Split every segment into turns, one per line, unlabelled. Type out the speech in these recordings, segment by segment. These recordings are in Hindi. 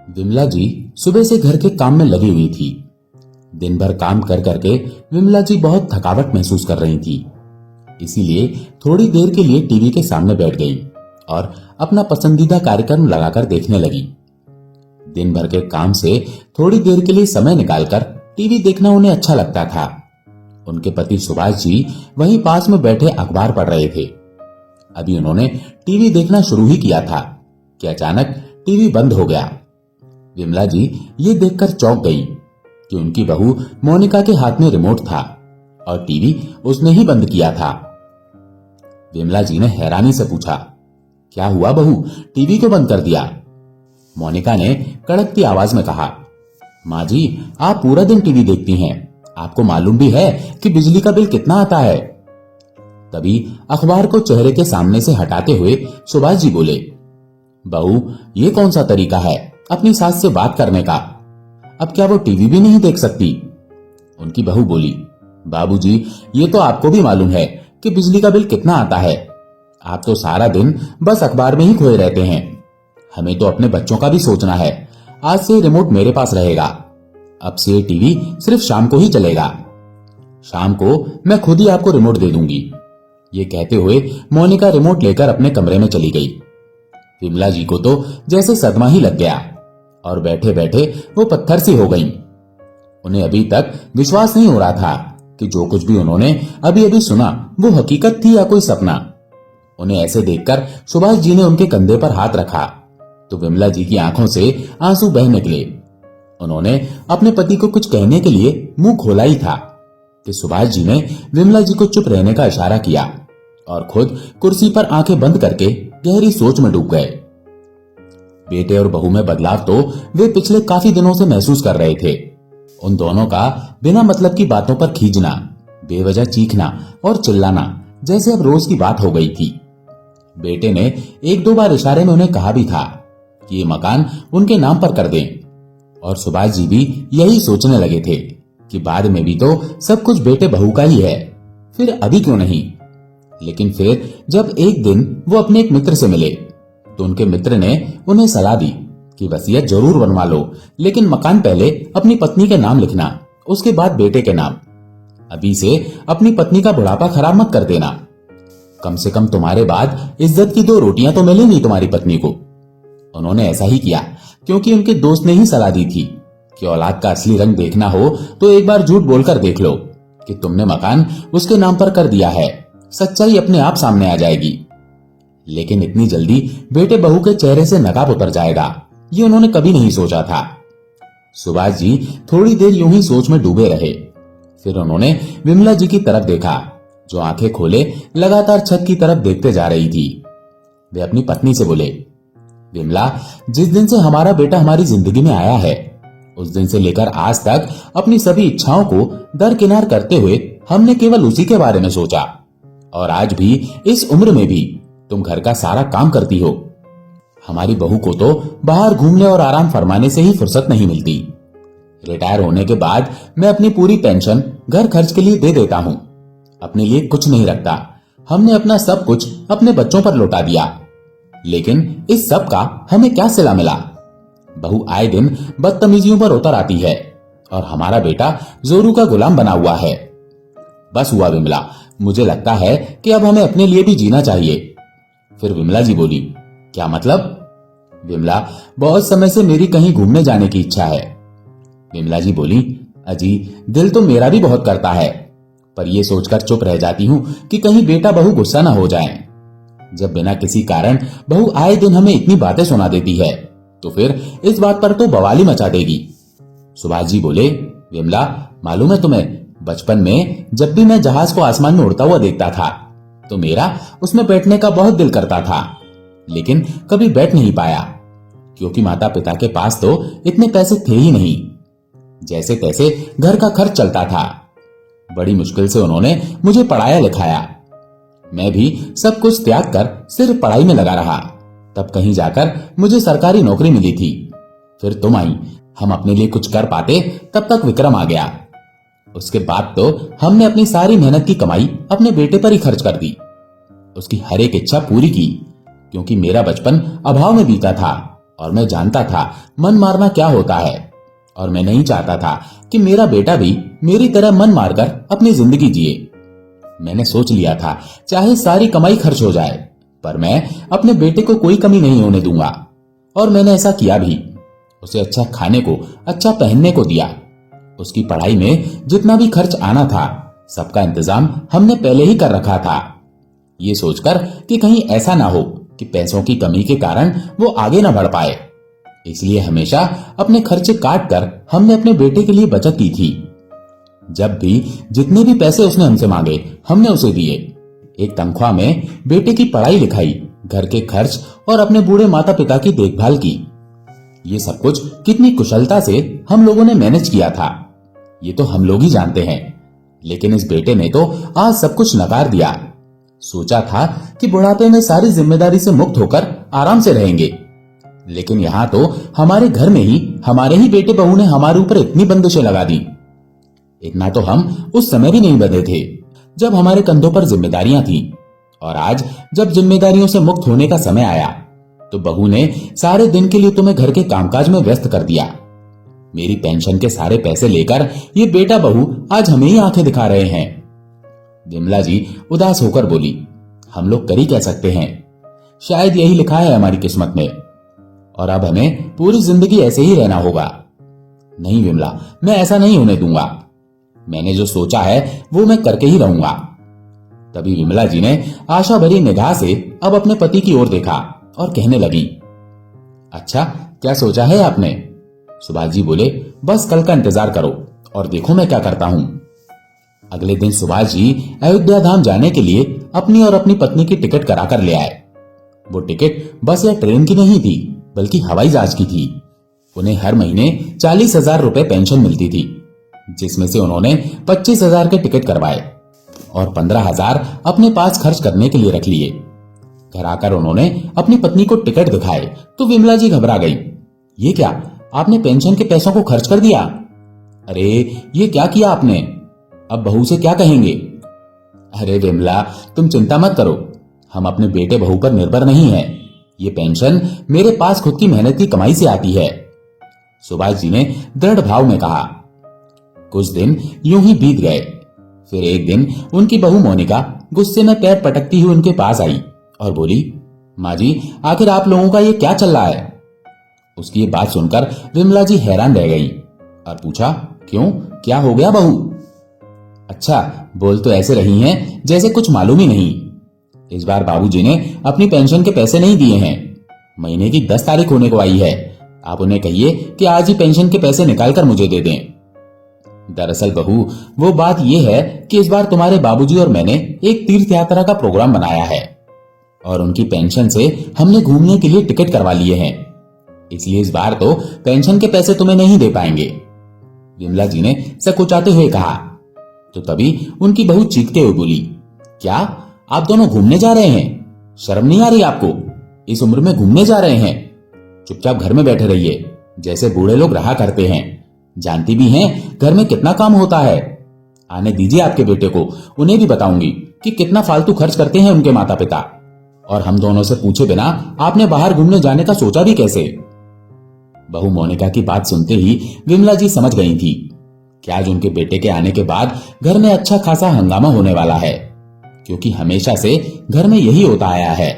विमला जी सुबह से घर के काम में लगी हुई थी। दिन भर काम कर करके विमला जी बहुत थकावट महसूस कर रही थी। इसीलिए थोड़ी देर के लिए टीवी के सामने बैठ गई और अपना पसंदीदा कार्यक्रम लगाकर देखने लगी। दिन भर के काम से थोड़ी देर के लिए समय निकालकर टीवी देखना उन्हें अच्छा लगता था। उनके पति सुभाष जी वहीं पास में बैठे अखबार पढ़ रहे थे। अभी उन्होंने टीवी देखना शुरू ही किया था कि अचानक टीवी बंद हो गया। विमला जी ये देखकर चौंक गई कि उनकी बहू मोनिका के हाथ में रिमोट था और टीवी उसने ही बंद किया था। विमला जी ने हैरानी से पूछा, क्या हुआ बहू, टीवी क्यों बंद कर दिया? मोनिका ने कड़कती आवाज में कहा, माँ जी आप पूरा दिन टीवी देखती हैं, आपको मालूम भी है कि बिजली का बिल कितना आता है। तभी अखबार को चेहरे के सामने से हटाते हुए सुभाष जी बोले, बहू ये कौन सा तरीका है अपनी सास से बात करने का? अब क्या वो टीवी भी नहीं देख सकती? उनकी बहू बोली, बाबूजी ये तो आपको भी मालूम है कि बिजली का बिल कितना आता है। आप तो सारा दिन बस अखबार में ही खोए रहते हैं। हमें तो अपने बच्चों का भी सोचना है। आज से रिमोट मेरे पास रहेगा। अब से टीवी सिर्फ शाम को ही चलेगा। शाम को मैं खुद ही आपको रिमोट दे दूंगी। ये कहते हुए मोनिका रिमोट लेकर अपने कमरे में चली गई। विमला जी को तो जैसे सदमा ही लग गया और बैठे बैठे वो पत्थर सी हो गईं। उन्हें अभी तक विश्वास नहीं हो रहा था कि जो कुछ भी उन्होंने अभी अभी सुना वो हकीकत थी या कोई सपना। उन्हें ऐसे देखकर सुभाष जी ने उनके कंधे पर हाथ रखा तो विमला जी की आंखों से आंसू बह निकले। उन्होंने अपने पति को कुछ कहने के लिए मुंह खोला ही था कि सुभाष जी ने विमला जी को चुप रहने का इशारा किया और खुद कुर्सी पर आंखें बंद करके गहरी सोच में डूब गए। बेटे और बहू में बदलाव तो वे पिछले काफी दिनों से महसूस कर रहे थे। उन दोनों का बिना मतलब की बातों पर खींचना, बेवजह चीखना और चिल्लाना जैसे अब रोज की बात हो गई थी। बेटे ने एक दो बार इशारे में उन्हें कहा भी था कि ये मकान उनके नाम पर कर दें और सुभाष जी भी यही सोचने लगे थे कि बाद में भी तो सब कुछ बेटे बहू का ही है, फिर अभी क्यों नहीं। लेकिन फिर जब एक दिन वो अपने एक मित्र से मिले तो उनके मित्र ने उन्हें सलाह दी कि वसीयत जरूर बनवा लो, लेकिन मकान पहले अपनी पत्नी के नाम लिखना, उसके बाद बेटे के नाम। अभी से अपनी पत्नी का बुढ़ापा खराब मत कर देना। कम से कम तुम्हारे बाद इज्जत की दो रोटियां तो मिलेंगी तुम्हारी पत्नी को। उन्होंने ऐसा ही किया क्योंकि उनके दोस्त ने ही सलाह दी थी कि औलाद का असली रंग देखना हो तो एक बार झूठ बोलकर देख लो कि तुमने मकान उसके नाम पर कर दिया है, सच्चाई अपने आप सामने आ जाएगी। लेकिन इतनी जल्दी बेटे बहू के चेहरे से नकाब उतर जाएगा, ये उन्होंने कभी नहीं सोचा था। सुभाष जी थोड़ी देर यूं ही सोच में डूबे रहे। फिर उन्होंने विमला जी की तरफ देखा जो आंखें खोले लगातार छत की तरफ देखते जा रही थी। वे अपनी पत्नी से बोले, विमला जिस दिन से हमारा बेटा हमारी जिंदगी में आया है उस दिन से लेकर आज तक अपनी सभी इच्छाओं को दरकिनार करते हुए हमने केवल उसी के बारे में सोचा। और आज भी इस उम्र में भी तुम घर का सारा काम करती हो। हमारी बहू को तो बाहर घूमने और आराम फरमाने से ही फुर्सत नहीं मिलती। रिटायर होने के बाद मैं अपनी पूरी पेंशन घर खर्च के लिए दे देता हूँ, अपने लिए कुछ नहीं रखता। हमने अपना सब कुछ अपने बच्चों पर लौटा दिया, लेकिन इस सब का हमें क्या सिला मिला? बहू आए दिन बदतमीजियों पर उतर आती है और हमारा बेटा जोरू का गुलाम बना हुआ है। बस हुआ विमला, मुझे लगता है कि अब हमें अपने लिए भी जीना चाहिए। फिर विमला जी बोली, क्या मतलब? विमला, बहुत समय से मेरी कहीं घूमने जाने की इच्छा है। विमला जी बोली, अजी दिल तो मेरा भी बहुत करता है, पर यह सोचकर चुप रह जाती हूँ कि कहीं बेटा बहू गुस्सा ना हो जाएं। जब बिना किसी कारण बहू आए दिन हमें इतनी बातें सुना देती है तो फिर इस बात पर तो बवाली मचा देगी। सुभाष जी बोले, विमला मालूम है तुम्हें, बचपन में जब भी मैं जहाज को आसमान में उड़ता हुआ देखता था तो मेरा उसमें बैठने का बहुत दिल करता था, लेकिन कभी बैठ नहीं पाया क्योंकि माता पिता के पास तो इतने पैसे थे ही नहीं। जैसे तैसे घर का खर्च चलता था। बड़ी मुश्किल से उन्होंने मुझे पढ़ाया लिखाया। मैं भी सब कुछ त्याग कर सिर्फ पढ़ाई में लगा रहा। तब कहीं जाकर मुझे सरकारी नौकरी मिली थी। फिर तुम आई, हम अपने लिए कुछ कर पाते तब तक विक्रम आ गया। उसके बाद तो हमने अपनी सारी मेहनत की कमाई अपने बेटे पर ही खर्च कर दी। उसकी हर एक इच्छा पूरी की क्योंकि मेरा बचपन अभाव में बीता था और मैं जानता था मन मारना क्या होता है, और मैं नहीं चाहता था कि मेरा बेटा भी मेरी तरह मन मारकर अपनी जिंदगी जिए। मैंने सोच लिया था चाहे सारी कमाई खर्च हो जाए, पर मैं अपने बेटे को कोई कमी नहीं होने दूंगा, और मैंने ऐसा किया भी। उसे अच्छा खाने को, अच्छा पहनने को दिया। उसकी पढ़ाई में जितना भी खर्च आना था सबका इंतजाम हमने पहले ही कर रखा था, ये सोचकर कि कहीं ऐसा ना हो कि पैसों की कमी के कारण वो आगे ना बढ़ पाए। इसलिए हमेशा अपने खर्चे काट कर हमने अपने बेटे के लिए बचत की थी। जब भी जितने भी पैसे उसने हमसे मांगे हमने उसे दिए। एक तनख्वाह में बेटे की पढ़ाई लिखाई, घर के खर्च और अपने बूढ़े माता पिता की देखभाल की। ये सब कुछ कितनी कुशलता से हम लोगों ने मैनेज किया था, ये तो हम लोग ही जानते हैं। लेकिन इस बेटे ने तो आज सब कुछ नकार दिया। सोचा था कि बुढ़ापे में सारी जिम्मेदारी से मुक्त होकर आराम से रहेंगे, लेकिन यहाँ तो हमारे घर में ही हमारे ही बेटे बहू ने हमारे ऊपर इतनी बंदिशें लगा दी। इतना तो हम उस समय भी नहीं बंधे थे जब हमारे कंधों पर जिम्मेदारियां थी, और आज जब जिम्मेदारियों से मुक्त होने का समय आया तो बहू ने सारे दिन के लिए तुम्हें घर के कामकाज में व्यस्त कर दिया। मेरी पेंशन के सारे पैसे लेकर ये बेटा बहू आज हमें ही आंखें दिखा रहे हैं। विमला जी उदास होकर बोली, हम लोग कर ही कह सकते हैं, शायद यही लिखा है हमारी किस्मत में, और अब हमें पूरी जिंदगी ऐसे ही रहना होगा। नहीं विमला, मैं ऐसा नहीं होने दूंगा। मैंने जो सोचा है वो मैं करके ही रहूंगा। तभी विमला जी ने आशा भरी निगाह से अब अपने पति की ओर देखा और कहने लगी, अच्छा क्या सोचा है आपने? सुभाष जी बोले, बस कल का इंतजार करो और देखो मैं क्या करता हूं। अगले दिन सुभाष जी अयोध्या धाम जाने के लिए अपनी और अपनी पत्नी की टिकट कराकर ले आए। वो टिकट बस या ट्रेन की नहीं थी, बल्कि हवाई जहाज की थी। उन्हें हर महीने 40,000 रुपए पेंशन मिलती थी, जिसमें से उन्होंने 25,000 के टिकट करवाए और 15,000 अपने पास खर्च करने के लिए रख लिए। घर आकर उन्होंने अपनी पत्नी को टिकट दिखाए तो विमला जी घबरा गई। ये क्या, आपने पेंशन के पैसों को खर्च कर दिया? अरे ये क्या किया आपने? अब बहू से क्या कहेंगे? अरे विमला, तुम चिंता मत करो, हम अपने बेटे बहू पर निर्भर नहीं हैं। ये पेंशन मेरे पास खुद की मेहनत की कमाई से आती है, सुभाष जी ने दृढ़ भाव में कहा। कुछ दिन यूं ही बीत गए। फिर एक दिन उनकी बहू मोनिका गुस्से में पैर पटकती हुई उनके पास आई और बोली, माँ जी आखिर आप लोगों का ये क्या चल रहा है? उसकी ये बात सुनकर विमला जी हैरान रह गई और पूछा, क्यों, क्या हो गया बहू? अच्छा, बोल तो ऐसे रही हैं जैसे कुछ मालूम ही नहीं। इस बार बाबूजी ने अपनी पेंशन के पैसे नहीं दिए हैं। महीने की 10 तारीख होने को आई है। आप उन्हें कहिए कि आज ही पेंशन के पैसे निकालकर मुझे दे दें। दरअसल बहू, वो बात यह है कि इस बार तुम्हारे बाबूजी और मैंने एक तीर्थ यात्रा का प्रोग्राम बनाया है और उनकी पेंशन से हमने घूमने के लिए टिकट करवा लिए हैं। इसलिए इस बार तो पेंशन के पैसे तुम्हें नहीं दे पाएंगे, विमला जी ने सकुचाते हुए कहा। तो तभी उनकी बहू चीखते हुए बोली, क्या आप दोनों घूमने जा रहे हैं? शर्म नहीं आ रही आपको? इस उम्र में घूमने जा रहे हैं? चुपचाप घर में बैठे रहिए, जैसे बूढ़े लोग रहा करते हैं। जानती भी हैं घर में कितना काम होता है। आने दीजिए आपके बेटे को, उन्हें भी बताऊंगी कि कितना फालतू खर्च करते हैं उनके माता पिता। और हम दोनों से पूछे बिना आपने बाहर घूमने जाने का सोचा भी कैसे? बहू मोनिका की बात सुनते ही विमला जी समझ गई थी कि आज उनके बेटे के आने के बाद घर में अच्छा खासा हंगामा होने वाला है, क्योंकि हमेशा से घर में यही होता आया है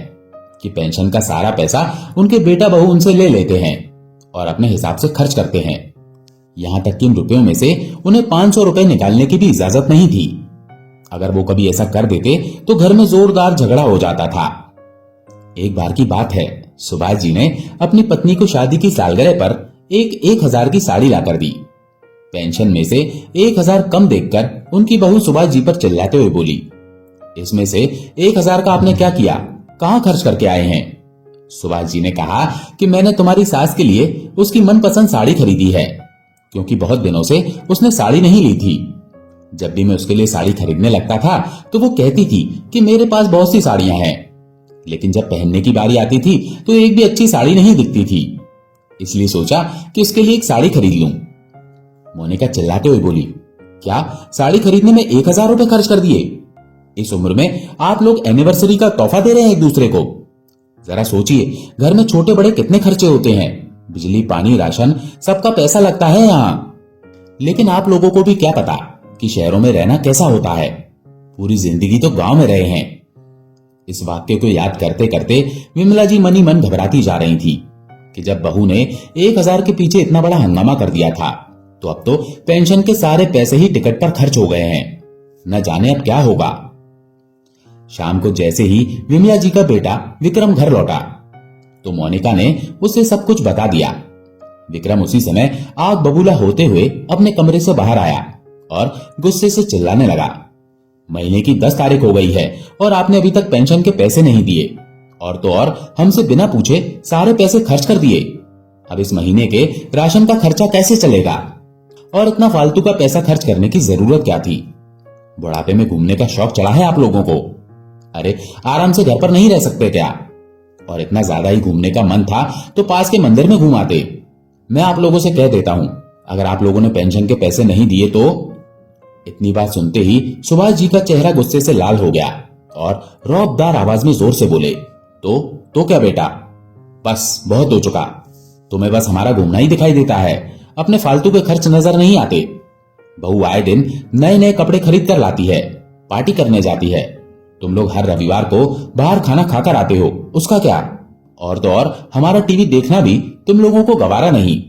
कि पेंशन का सारा पैसा उनके बेटा बहू उनसे ले लेते हैं और अपने हिसाब से खर्च करते हैं। यहां तक कि इन रुपयों में से उन्हें 500 रुपए निकालने की भी इजाजत नहीं थी। अगर वो कभी ऐसा कर देते तो घर में जोरदार झगड़ा हो जाता था। एक बार की बात है, सुभाष जी ने अपनी पत्नी को शादी की सालगिरह पर एक 1,000 की साड़ी लाकर दी। पेंशन में से 1,000 कम देखकर उनकी बहू सुभाष जी पर चिल्लाते हुए बोली, इसमें से 1,000 का आपने क्या किया, कहां खर्च करके आए हैं? सुभाष जी ने कहा कि मैंने तुम्हारी सास के लिए उसकी मनपसंद साड़ी खरीदी है, क्योंकि बहुत दिनों से उसने साड़ी नहीं ली थी। जब भी मैं उसके लिए साड़ी खरीदने लगता था तो वो कहती थी कि मेरे पास बहुत सी साड़ियां हैं, लेकिन जब पहनने की बारी आती थी तो एक भी अच्छी साड़ी नहीं दिखती थी। इसलिए सोचा कि उसके लिए एक साड़ी खरीद लूं। मोनिका चिल्लाते हुए बोली, क्या साड़ी खरीदने में 1,000 रुपए खर्च कर दिए? इस उम्र में आप लोग एनिवर्सरी का तोहफा दे रहे हैं एक दूसरे को? जरा सोचिए, घर में छोटे बड़े कितने खर्चे होते हैं, बिजली पानी राशन सबका पैसा लगता है यहाँ। लेकिन आप लोगों को भी क्या पता कि शहरों में रहना कैसा होता है। पूरी जिंदगी तो गांव में रहे हैं। इस वाक्य को याद करते करते विमला जी मनी मन घबराती जा रही थी कि जब बहू ने 1000 के पीछे इतना बड़ा हंगामा कर दिया था, तो अब तो पेंशन के सारे पैसे ही टिकट पर खर्च हो गए हैं। न जाने अब क्या होगा। शाम को जैसे ही विमला जी का बेटा विक्रम घर लौटा, तो मोनिका ने उसे सब कुछ बता दिया। विक्रम उसी समय आग बबूला होते हुए अपने कमरे से बाहर आया और गुस्से से चिल्लाने लगा, महीने की 10 तारीख हो गई है और आपने अभी तक पेंशन के पैसे नहीं दिए, और तो और हमसे बिना पूछे सारे पैसे खर्च कर दिए। अब इस महीने के राशन का खर्चा कैसे चलेगा? और इतना फालतू का पैसा खर्च करने की जरूरत क्या थी? बुढ़ापे में घूमने का शौक चढ़ा है आप लोगों को? अरे आराम से घर पर नहीं रह सकते क्या? और इतना ज्यादा ही घूमने का मन था तो पास के मंदिर में घूम आते। मैं आप लोगों से कह देता हूं, अगर आप लोगों ने पेंशन के पैसे नहीं दिए तो। इतनी बात सुनते ही सुभाष जी का चेहरा गुस्से से लाल हो गया और रौबदार आवाज में जोर से बोले, तो क्या बेटा, बस बहुत हो चुका। तुम्हें बस हमारा घूमना ही दिखाई देता है, अपने फालतू के खर्च नजर नहीं आते। बहू आए दिन नए नए कपड़े खरीद कर लाती है, पार्टी करने जाती है। तुम लोग हर रविवार को बाहर खाना खाकर आते हो, उसका क्या? और तो और हमारा टीवी देखना भी तुम लोगों को गवारा नहीं।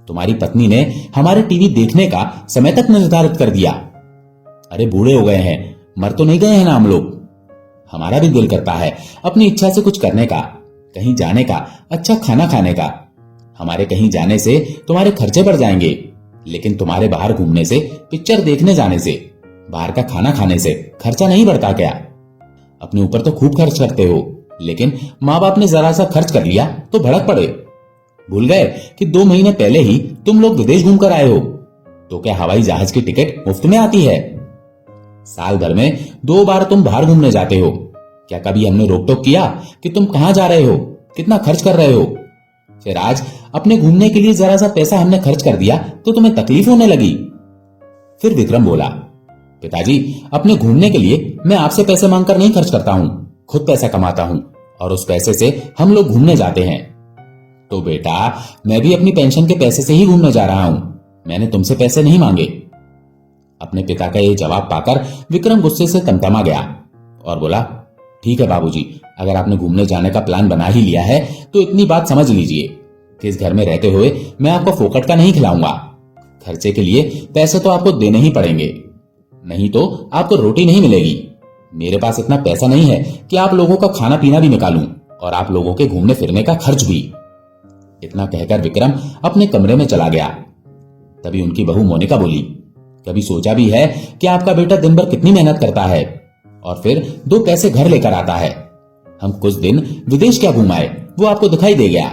तुम्हारी पत्नी ने हमारे टीवी देखने का समय तक निर्धारित कर दिया। अरे बूढ़े हो गए हैं, मर तो नहीं गए हैं ना हम लोग। हमारा भी दिल करता है अपनी इच्छा से कुछ करने का, कहीं जाने का, अच्छा खाना खाने का। हमारे कहीं जाने से तुम्हारे खर्चे बढ़ जाएंगे, लेकिन तुम्हारे बाहर घूमने से, पिक्चर देखने जाने से, बाहर का खाना खाने से खर्चा नहीं बढ़ता क्या? अपने ऊपर तो खूब खर्च करते हो, लेकिन माँ बाप ने जरा सा खर्च कर लिया तो भड़क पड़े। भूल गए कि 2 महीने पहले ही तुम लोग विदेश घूमकर आए हो? तो क्या हवाई जहाज की टिकट मुफ्त में आती है? साल भर में 2 बार तुम बाहर घूमने जाते हो। क्या कभी हमने रोक टोक किया कि तुम कहां जा रहे हो, कितना खर्च कर रहे हो? फिर आज अपने घूमने के लिए जरा सा पैसा हमने खर्च कर दिया तो तुम्हें तकलीफ होने लगी। फिर विक्रम बोला, पिताजी, अपने घूमने के लिए मैं आपसे पैसे मांगकर नहीं खर्च करता हूं, खुद पैसा कमाता हूं और उस पैसे से हम लोग घूमने जाते हैं। तो बेटा, मैं भी अपनी पेंशन के पैसे से ही घूमने जा रहा हूं, मैंने तुमसे पैसे नहीं मांगे। अपने पिता का यह जवाब पाकर विक्रम गुस्से से तमतमा गया और बोला, ठीक है बाबूजी, अगर आपने घूमने जाने का प्लान बना ही लिया है तो इतनी बात समझ लीजिए कि इस घर में रहते हुए मैं आपको फोकट का नहीं खिलाऊंगा। खर्चे के लिए पैसे तो आपको देने ही पड़ेंगे, नहीं तो आपको रोटी नहीं मिलेगी। मेरे पास इतना पैसा नहीं है कि आप लोगों का खाना पीना भी निकालूं और आप लोगों के घूमने फिरने का खर्च भी। इतना कहकर विक्रम अपने कमरे में चला गया। तभी उनकी बहू मोनिका बोली, कभी सोचा भी है कि आपका बेटा दिन भर कितनी मेहनत करता है और फिर 2 पैसे घर लेकर आता है? हम कुछ दिन विदेश क्या घुमाए वो आपको दिखाई दे गया,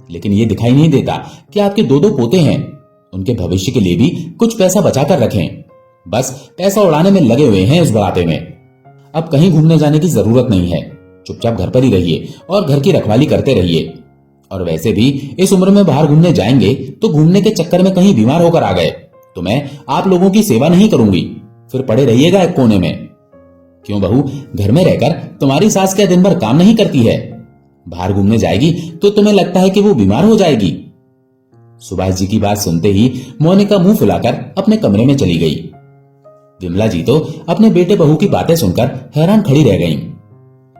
लेकिन ये दिखाई नहीं देता कि आपके 2 पोते हैं, उनके भविष्य के लिए भी कुछ पैसा बचा कर रखें। बस पैसा उड़ाने में लगे हुए हैं इस बुढ़ापे में। अब कहीं घूमने जाने की जरूरत नहीं है, चुपचाप घर पर ही रहिए और घर की रखवाली करते रहिए। और वैसे भी इस उम्र में बाहर घूमने जाएंगे तो घूमने के चक्कर में कहीं बीमार होकर आ गए तो मैं आप लोगों की सेवा नहीं करूंगी, फिर पड़े रहिएगा एक कोने में। क्यों बहू, घर में रहकर तुम्हारी सास क्या दिन भर काम नहीं करती है? बाहर घूमने जाएगी तो तुम्हें लगता है कि वो बीमार हो जाएगी? सुभाष जी की बात सुनते ही मोनिका मुंह फुलाकर अपने कमरे में चली गई। विमला जी तो अपने बेटे बहू की बातें सुनकर हैरान खड़ी रह गईं।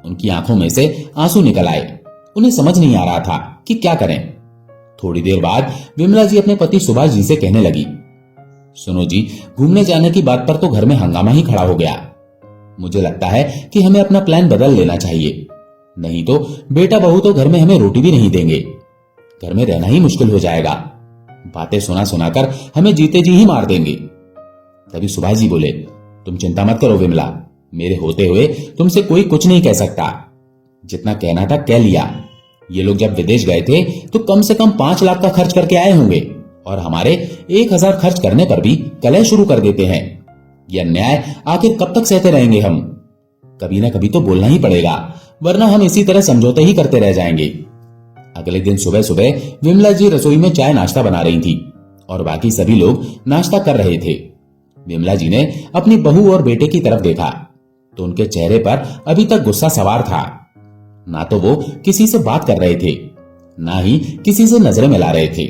उनकी आंखों में से आंसू निकल आए। उन्हें समझ नहीं आ रहा था कि क्या करें। थोड़ी देर बाद विमला जी अपने पति सुभाष जी से कहने लगी, सुनो जी, घूमने जाने की बात पर तो घर में हंगामा ही खड़ा हो गया। मुझे लगता है कि हमें अपना प्लान बदल लेना चाहिए, नहीं तो बेटा बहू तो घर में हमें रोटी भी नहीं देंगे। घर में रहना ही मुश्किल हो जाएगा। बातें सुना सुनाकर हमें जीते जी ही मार देंगे। तभी सुभाष जी बोले, तुम चिंता मत करो विमला, मेरे होते हुए तुमसे कोई कुछ नहीं कह सकता। जितना कहना था कह लिया। ये लोग जब विदेश गए थे तो कम से कम 5 लाख का खर्च करके आए होंगे और हमारे 1000 खर्च करने पर भी कलह शुरू कर देते हैं। यह अन्याय आखिर कब तक सहते रहेंगे हम? कभी ना कभी तो बोलना ही पड़ेगा, वरना हम इसी तरह समझौते ही करते रह जाएंगे। अगले दिन सुबह सुबह विमला जी रसोई में चाय नाश्ता बना रही थी और बाकी सभी लोग नाश्ता कर रहे थे। विमला जी ने अपनी बहू और बेटे की तरफ देखा तो उनके चेहरे पर अभी तक गुस्सा सवार था। ना तो वो किसी से बात कर रहे थे, ना ही किसी से नजरें मिला रहे थे।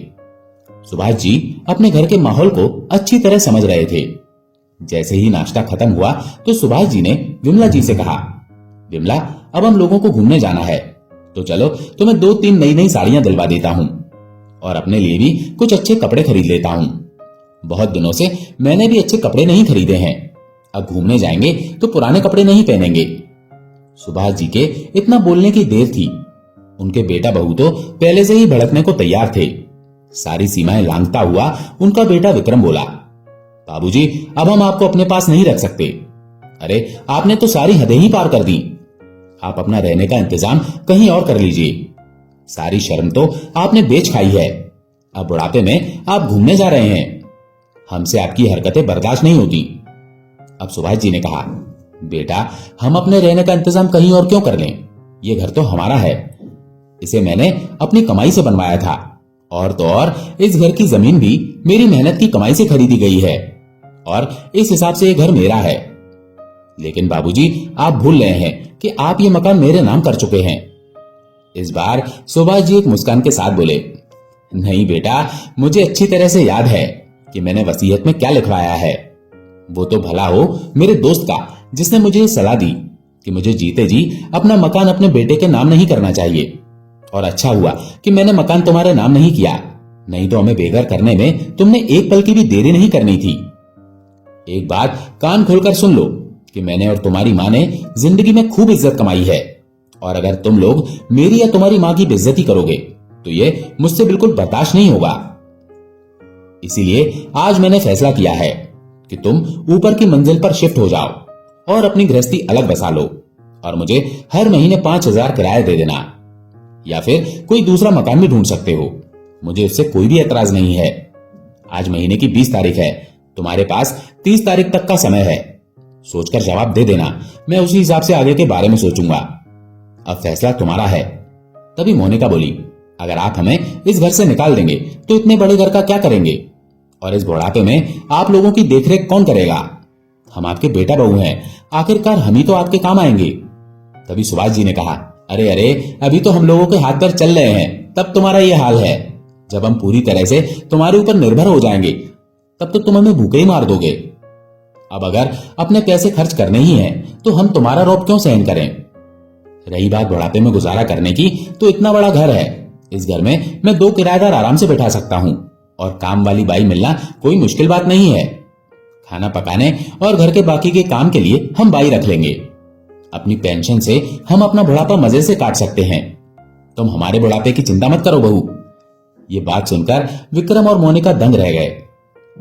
सुभाष जी अपने घर के माहौल को अच्छी तरह समझ रहे थे। जैसे ही नाश्ता खत्म हुआ तो सुभाष जी ने विमला जी से कहा, विमला, अब हम लोगों को घूमने जाना है, तो चलो तुम्हें 2-3 नई नई साड़ियां दिलवा देता हूं और अपने लिए भी कुछ अच्छे कपड़े खरीद लेता हूं। बहुत दिनों से मैंने भी अच्छे कपड़े नहीं खरीदे हैं। अब घूमने जाएंगे तो पुराने कपड़े नहीं पहनेंगे। सुभाष जी के इतना बोलने की देर थी, उनके बेटा बहू तो पहले से ही भड़कने को तैयार थे। सारी सीमाएं लांघता हुआ उनका बेटा विक्रम बोला, बाबूजी, अब हम आपको अपने पास नहीं रख सकते। अरे, आपने तो सारी हदें ही पार कर दी। आप अपना रहने का इंतजाम कहीं और कर लीजिए। सारी शर्म तो आपने बेच खाई है। अब बुढ़ापे में आप घूमने जा रहे हैं। हमसे आपकी हरकतें बर्दाश्त नहीं होती। अब सुभाष जी ने कहा, बेटा, हम अपने रहने का इंतजाम कहीं और क्यों कर लें? ये घर तो हमारा है। इसे मैंने अपनी कमाई से बनवाया था, और तो और इस घर की जमीन भी मेरी मेहनत की कमाई से खरीदी गई है, और इस हिसाब से ये घर मेरा है। लेकिन बाबूजी, आप भूल रहे हैं कि आप ये मकान मेरे नाम कर चुके हैं। इस बार सुभाष जी एक मुस्कान के साथ बोले, नहीं बेटा, मुझे अच्छी तरह से याद है कि मैंने वसीयत में क्या लिखवाया है। वो तो भला हो मेरे दोस्त का, जिसने मुझे सलाह दी कि मुझे जीते जी अपना मकान अपने बेटे के नाम नहीं करना चाहिए। और अच्छा हुआ कि मैंने मकान तुम्हारे नाम नहीं किया, नहीं तो हमें बेघर करने में तुमने एक पल की भी देरी नहीं करनी थी। एक बात कान खोलकर सुन लो कि मैंने और तुम्हारी माँ ने जिंदगी में खूब इज्जत कमाई है, और अगर तुम लोग मेरी या तुम्हारी माँ की बेइज्जती करोगे तो ये मुझसे बिल्कुल बर्दाश्त नहीं होगा। इसीलिए आज मैंने फैसला किया है कि तुम ऊपर की मंजिल पर शिफ्ट हो जाओ और अपनी गृहस्थी अलग बसा लो, और मुझे हर महीने 5,000 किराया दे देना, या फिर कोई दूसरा मकान भी ढूंढ सकते हो। मुझे उससे कोई भी एतराज नहीं है। आज महीने की 20 तारीख है, तुम्हारे पास 30 तारीख तक का समय है। सोचकर जवाब दे देना, मैं उसी हिसाब से आगे के बारे में सोचूंगा। अब फैसला तुम्हारा है। तभी मोनिका बोली, अगर आप हमें इस घर से निकाल देंगे तो इतने बड़े घर का क्या करेंगे? और इस बुढ़ापे में आप लोगों की देखरेख कौन करेगा? हम आपके बेटा बहू हैं, आखिरकार हम ही तो आपके काम आएंगे। तभी सुभाष जी ने कहा, अरे अरे, अभी तो हम लोगों के हाथ पैर चल रहे हैं, तब तुम्हारा ये हाल है। जब हम पूरी तरह से तुम्हारे ऊपर निर्भर हो जाएंगे तब तो तुम हमें भूखे ही मार दोगे। अब अगर अपने पैसे खर्च करने ही हैं तो हम तुम्हारा रौब क्यों सहन करें? रही बात बुढ़ापे में गुजारा करने की, तो इतना बड़ा घर है, इस घर में मैं 2 किराएदार आराम से बैठा सकता हूँ, और काम वाली बाई मिलना कोई मुश्किल बात नहीं है। खाना पकाने और घर के बाकी के काम के लिए हम बाई रख लेंगे। अपनी पेंशन से हम अपना बुढ़ापा मजे से काट सकते हैं। तुम हमारे बुढ़ापे की चिंता मत करो बहू। ये बात सुनकर विक्रम और मोनिका दंग रह गए।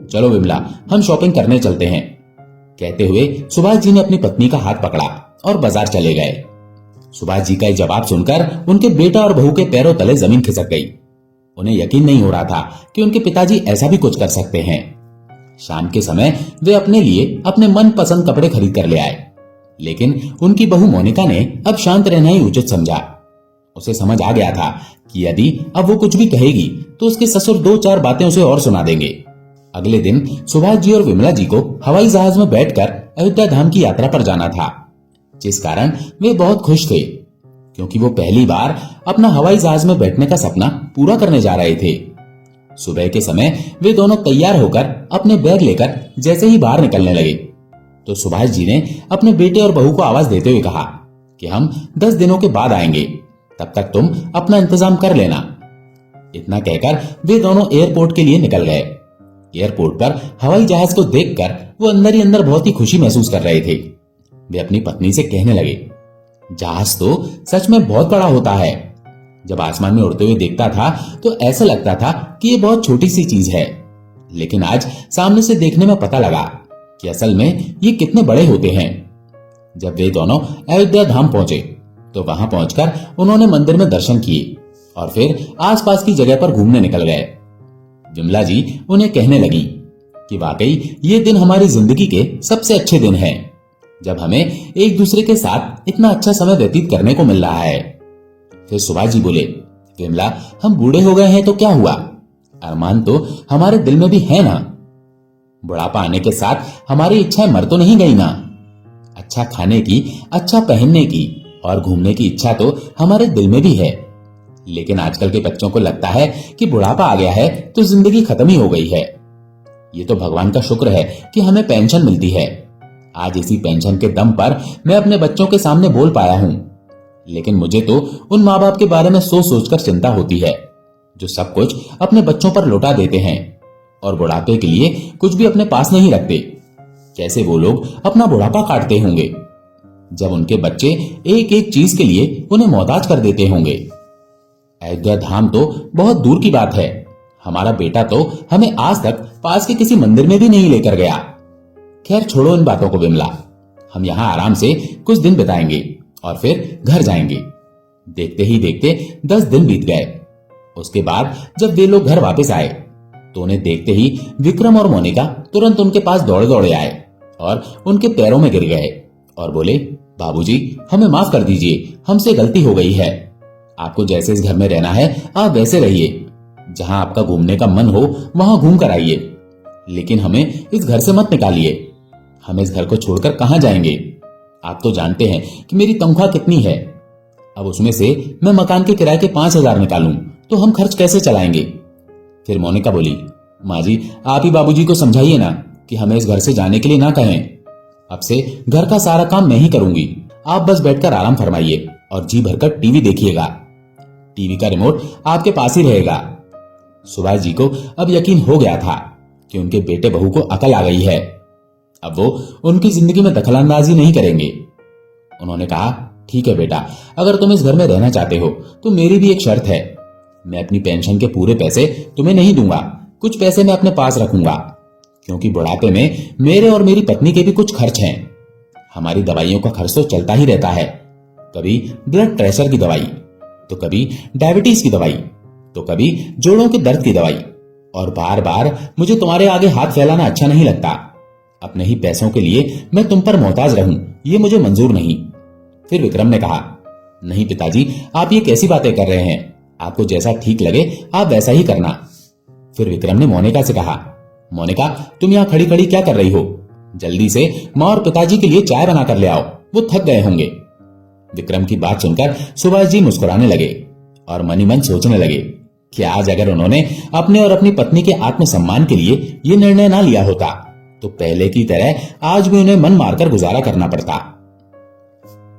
चलो विमला, हम शॉपिंग करने चलते हैं, कहते हुए सुभाष जी ने अपनी पत्नी का हाथ पकड़ा और बाजार चले गए। सुभाष जी का ये जवाब सुनकर उनके बेटा और बहू के पैरों तले जमीन खिसक गई। उन्हें यकीन नहीं हो रहा था कि उनके पिताजी ऐसा भी कुछ कर सकते हैं। शाम के समय वे अपने लिए अपने मनपसंद कपड़े खरीद कर ले आए, लेकिन उनकी बहू मोनिका ने अब शांत रहना ही उचित समझा। उसे समझ आ गया था कि यदि अब वो कुछ भी कहेगी तो उसके ससुर 2-4 बातें उसे और सुना देंगे। अगले दिन सुभाष जी और विमला जी को हवाई जहाज में बैठकर अयोध्या धाम की यात्रा पर जाना था, जिस कारण वे बहुत खुश थे, क्योंकि वो पहली बार अपना हवाई जहाज में बैठने का सपना पूरा करने जा रहे थे। सुबह के समय वे दोनों तैयार होकर अपने बैग लेकर जैसे ही बाहर निकलने लगे तो सुभाष जी ने अपने बेटे और बहू को आवाज देते हुए कहा कि हम 10 दिनों के बाद आएंगे, तब तक तुम अपना इंतजाम कर लेना। इतना कहकर वे दोनों एयरपोर्ट के लिए निकल गए। एयरपोर्ट पर हवाई जहाज को देखकर वो अंदर ही अंदर बहुत ही खुशी महसूस कर रहे थे। वे अपनी पत्नी से कहने लगे, जहाज तो सच में बहुत बड़ा होता है। जब आसमान में उड़ते हुए देखता था तो ऐसा लगता था कि ये बहुत छोटी सी चीज है, लेकिन आज सामने से देखने में पता लगा कि असल में ये कितने बड़े होते हैं। जब वे दोनों अयोध्या धाम पहुंचे तो वहां पहुंचकर उन्होंने मंदिर में दर्शन किए और फिर आसपास की जगह पर घूमने निकल गए। विमला जी उन्हें कहने लगी कि वाकई ये दिन हमारी जिंदगी के सबसे अच्छे दिन हैं, जब हमें एक दूसरे के साथ इतना अच्छा समय व्यतीत करने को मिल रहा है। फिर सुभाष जी बोले, विमला, हम बूढ़े हो गए हैं तो क्या हुआ, अरमान तो हमारे दिल में भी है ना। बुढ़ापा आने के साथ हमारी इच्छाएं मर तो नहीं गई ना। अच्छा खाने की, अच्छा पहनने की और घूमने की इच्छा तो हमारे दिल में भी है, लेकिन आजकल के बच्चों को लगता है कि बुढ़ापा आ गया है तो जिंदगी खत्म ही हो गई है। ये तो भगवान का शुक्र है कि हमें पेंशन मिलती है। आज इसी पेंशन के दम पर मैं अपने बच्चों के सामने बोल पाया हूं, लेकिन मुझे तो उन माँ बाप के बारे में सोच सोचकर चिंता होती है जो सब कुछ अपने बच्चों पर लौटा देते हैं और बुढ़ापे के लिए कुछ भी अपने पास नहीं रखते। कैसे वो लोग अपना बुढ़ापा काटते होंगे जब उनके बच्चे एक एक चीज के लिए उन्हें मोहताज कर देते होंगे। अयोध्या धाम तो बहुत दूर की बात है, हमारा बेटा तो हमें आज तक पास के किसी मंदिर में भी नहीं लेकर गया। खैर छोड़ो इन बातों को विमला, हम यहाँ आराम से कुछ दिन बिताएंगे और फिर घर जाएंगे। देखते ही देखते 10 दिन बीत गए। उसके बाद जब वे लोग घर वापस आए तो उन्हें देखते ही विक्रम और मोनिका तुरंत उनके पास दौड़े दौड़े आए और उनके पैरों में गिर गए और बोले, बाबूजी हमें माफ कर दीजिए, हमसे गलती हो गई है। आपको जैसे इस घर में रहना है आप वैसे रहिए, जहां आपका घूमने का मन हो वहां घूम कर आइए, लेकिन हमें इस घर से मत निकालिए। हम इस घर को छोड़कर कहां जाएंगे? आप तो जानते हैं कि मेरी तनख्वाह कितनी है। अब उसमें से मैं मकान के किराए के 5,000 निकालूं तो हम खर्च कैसे चलाएंगे? फिर मोनिका बोली, माँ जी आप ही बाबूजी को समझाइए ना कि हमें इस घर से जाने के लिए ना कहें। अब से घर का सारा काम मैं ही करूंगी, आप बस बैठकर आराम फरमाइए और जी भरकर टीवी देखिएगा। टीवी का रिमोट आपके पास ही रहेगा। सुभाष जी को अब यकीन हो गया था कि उनके बेटे बहू को अकल आ गई है। अब वो उनकी जिंदगी में दखलंदाजी नहीं करेंगे। उन्होंने कहा, ठीक है बेटा, अगर तुम इस घर में रहना चाहते हो तो मेरी भी एक शर्त है। मैं अपनी पेंशन के पूरे पैसे तुम्हें नहीं दूंगा, कुछ पैसे मैं अपने पास रखूंगा, क्योंकि बुढ़ापे में मेरे और मेरी पत्नी के भी कुछ खर्च हैं। हमारी दवाइयों का खर्च तो चलता ही रहता है, कभी ब्लड प्रेशर की दवाई, तो कभी डायबिटीज की दवाई, तो कभी जोड़ों के दर्द की दवाई, और बार बार मुझे तुम्हारे आगे हाथ फैलाना अच्छा नहीं लगता। अपने ही पैसों के लिए मैं तुम पर मोहताज रहूं, ये मुझे मंजूर नहीं। फिर विक्रम ने कहा, नहीं पिताजी आप ये कैसी बातें कर रहे हैं, आपको जैसा ठीक लगे आप वैसा ही करना। फिर विक्रम ने मोनिका से कहा, मोनिका तुम यहाँ खड़ी खड़ी क्या कर रही हो? जल्दी से माँ और पिताजी के लिए चाय बना कर ले आओ, वो थक गए होंगे। विक्रम की बात सुनकर सुभाष जी मुस्कुराने लगे और मन ही मन सोचने लगे कि आज अगर उन्होंने अपने और अपनी पत्नी के आत्मसम्मान के लिए ये निर्णय ना लिया होता तो पहले की तरह आज भी उन्हें मन मारकर गुजारा करना पड़ता।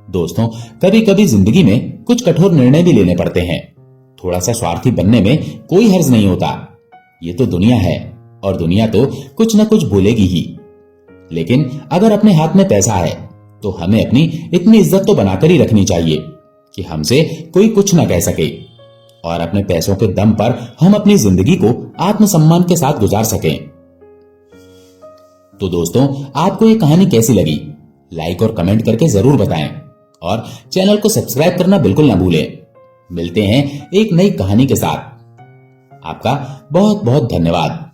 दोस्तों, कभी कभी जिंदगी में कुछ कठोर निर्णय भी लेने पड़ते हैं। थोड़ा सा स्वार्थी बनने में कोई हर्ज नहीं होता। ये तो दुनिया है और दुनिया तो कुछ न कुछ बोलेगी ही, लेकिन अगर अपने हाथ में पैसा है तो हमें अपनी इतनी इज्जत तो बनाकर ही रखनी चाहिए कि हमसे कोई कुछ न कह सके और अपने पैसों के दम पर हम अपनी जिंदगी को आत्मसम्मान के साथ गुजार सकें। तो दोस्तों, आपको ये कहानी कैसी लगी? लाइक और कमेंट करके जरूर बताएं और चैनल को सब्सक्राइब करना बिल्कुल ना भूलें। मिलते हैं एक नई कहानी के साथ। आपका बहुत बहुत धन्यवाद।